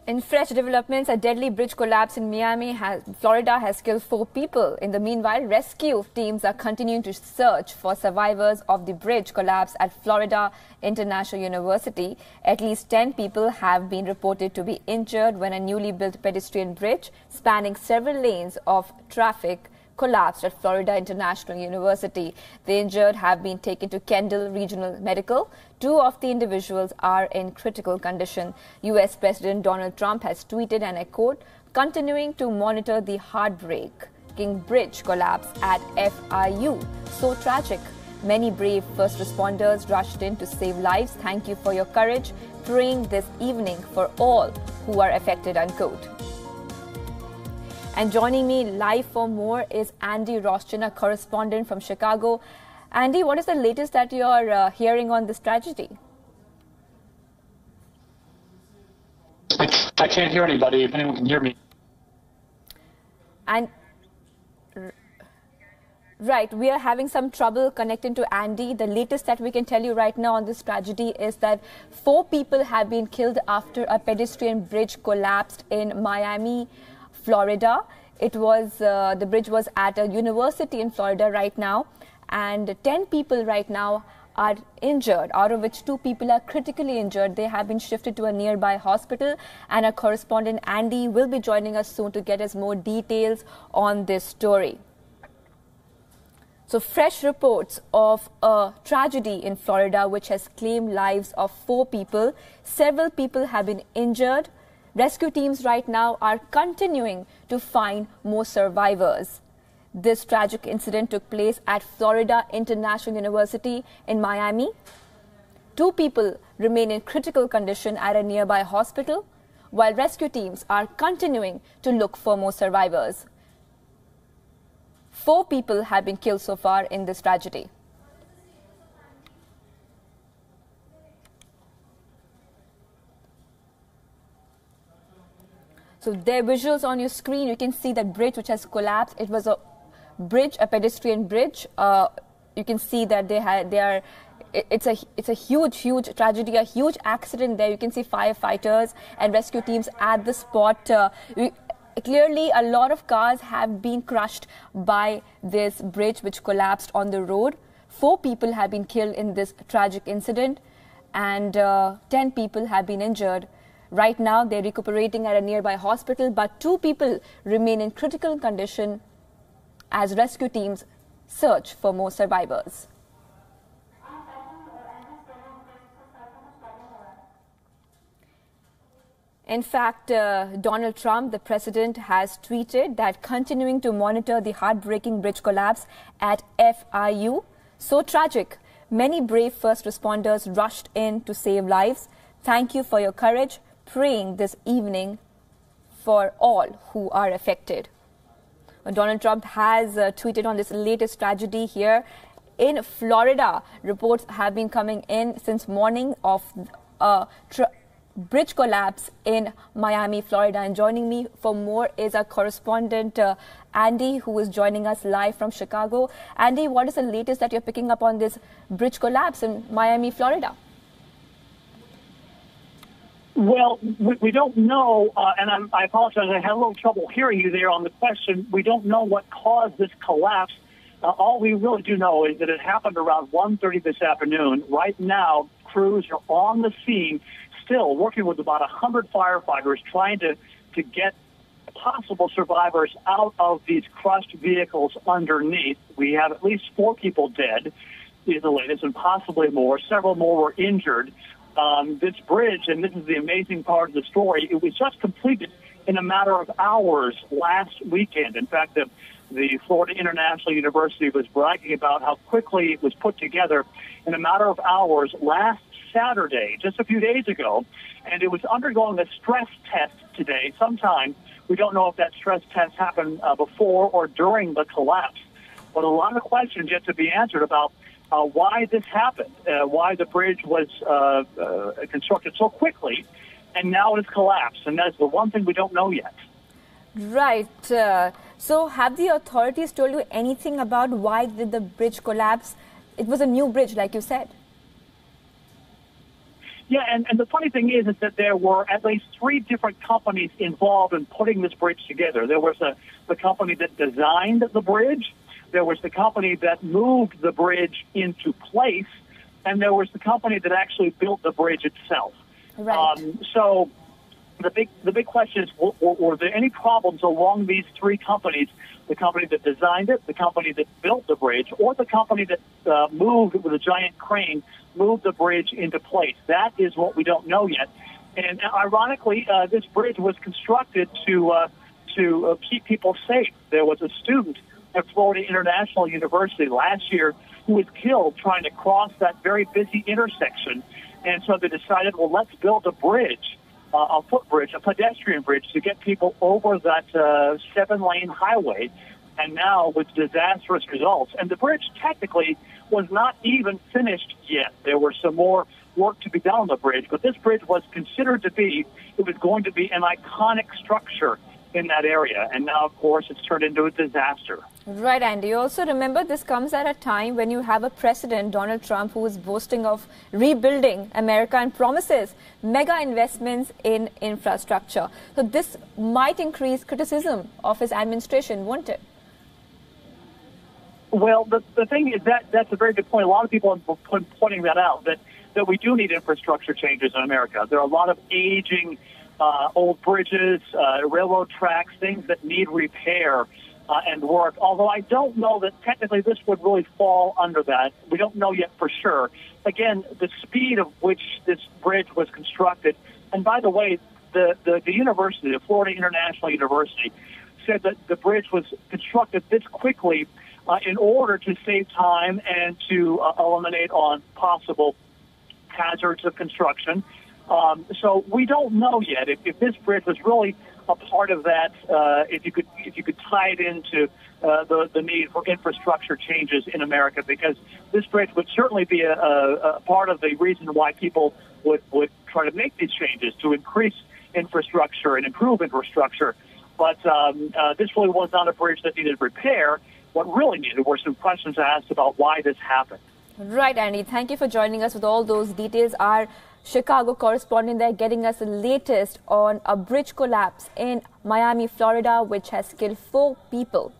In fresh developments, a deadly bridge collapse in Miami, Florida has killed 4 people. In the meanwhile, rescue teams are continuing to search for survivors of the bridge collapse at Florida International University. At least 10 people have been reported to be injured when a newly built pedestrian bridge spanning several lanes of traffic collapsed at Florida International University. The injured have been taken to Kendall Regional Medical. 2 of the individuals are in critical condition. U.S. President Donald Trump has tweeted, and I quote, "Continuing to monitor the heartbreaking bridge collapse at FIU. So tragic. Many brave first responders rushed in to save lives. Thank you for your courage. Praying this evening for all who are affected," unquote. And joining me live for more is Andy Roschen, a correspondent from Chicago. Andy, what is the latest that you're hearing on this tragedy? I can't hear anybody, if anyone can hear me. And right, we are having some trouble connecting to Andy. The latest that we can tell you right now on this tragedy is that 4 people have been killed after a pedestrian bridge collapsed in Miami, Florida. It was the bridge was at a university in Florida right now, and 10 people right now are injured, out of which 2 people are critically injured. They have been shifted to a nearby hospital, and our correspondent Andy will be joining us soon to get us more details on this story. So fresh reports of a tragedy in Florida which has claimed lives of 4 people. Several people have been injured. Rescue teams right now are continuing to find more survivors. This tragic incident took place at Florida International University in Miami. 2 people remain in critical condition at a nearby hospital, while rescue teams are continuing to look for more survivors. 4 people have been killed so far in this tragedy. So there are visuals on your screen. You can see that bridge which has collapsed. It was a bridge, a pedestrian bridge. You can see that it's a huge tragedy, a huge accident there. You can see firefighters and rescue teams at the spot. Clearly, a lot of cars have been crushed by this bridge which collapsed on the road. 4 people have been killed in this tragic incident, and 10 people have been injured. Right now, they're recuperating at a nearby hospital, but 2 people remain in critical condition as rescue teams search for more survivors. In fact, Donald Trump, the president, has tweeted that continuing to monitor the heartbreaking bridge collapse at FIU. So tragic. Many brave first responders rushed in to save lives. Thank you for your courage. Praying this evening for all who are affected. Donald Trump has tweeted on this latest tragedy here in Florida. Reports have been coming in since morning of bridge collapse in Miami, Florida. And joining me for more is our correspondent Andy, who is joining us live from Chicago. Andy, what is the latest that you're picking up on this bridge collapse in Miami, Florida? Well, we don't know, and I apologize, I had a little trouble hearing you there on the question. We don't know what caused this collapse. All we really do know is that it happened around 1:30 this afternoon. Right now, crews are on the scene, still working with about 100 firefighters, trying to get possible survivors out of these crushed vehicles underneath. We have at least 4 people dead, is the latest, and possibly more. Several more were injured. This bridge, and this is the amazing part of the story, it was just completed in a matter of hours last weekend. In fact, the Florida International University was bragging about how quickly it was put together in a matter of hours last Saturday, just a few days ago, and it was undergoing a stress test today sometime. We don't know if that stress test happened before or during the collapse, but a lot of questions yet to be answered about why this happened, why the bridge was constructed so quickly, and now it's collapsed. And that's the one thing we don't know yet. Right. So have the authorities told you anything about why did the bridge collapse? It was a new bridge, like you said. Yeah, and the funny thing is that there were at least 3 different companies involved in putting this bridge together. There was the company that designed the bridge, there was the company that moved the bridge into place, and there was the company that actually built the bridge itself. Right. So the big question is, were there any problems along these 3 companies? The company that designed it, the company that built the bridge, or the company that moved with a giant crane, moved the bridge into place? That is what we don't know yet. And ironically, this bridge was constructed to keep people safe. There was a student at Florida International University last year who was killed trying to cross that very busy intersection. And so they decided, well, let's build a bridge, a footbridge, a pedestrian bridge to get people over that 7-lane highway. And now with disastrous results. And the bridge technically was not even finished yet. There were some more work to be done on the bridge, but this bridge was considered to be, it was going to be an iconic structure in that area. And now, of course, it's turned into a disaster. Right, Andy. Also remember, this comes at a time when you have a president, Donald Trump, who is boasting of rebuilding America and promises mega investments in infrastructure. So this might increase criticism of his administration, won't it? Well, the thing is that's a very good point. A lot of people are pointing that out, that we do need infrastructure changes in America. There are a lot of aging old bridges, railroad tracks, things that need repair and work, although I don't know that technically this would really fall under that. We don't know yet for sure. Again, the speed of which this bridge was constructed, and by the way, the university, the Florida International University, said that the bridge was constructed this quickly in order to save time and to eliminate on possible hazards of construction. So we don't know yet if this bridge was really a part of that. If you could tie it into the need for infrastructure changes in America, because this bridge would certainly be a part of the reason why people would try to make these changes to increase infrastructure and improve infrastructure. But this really was not a bridge that needed repair. What really needed were some questions asked about why this happened. Right, Andy. Thank you for joining us with all those details. Our Chicago correspondent there getting us the latest on a bridge collapse in Miami, Florida, which has killed 4 people.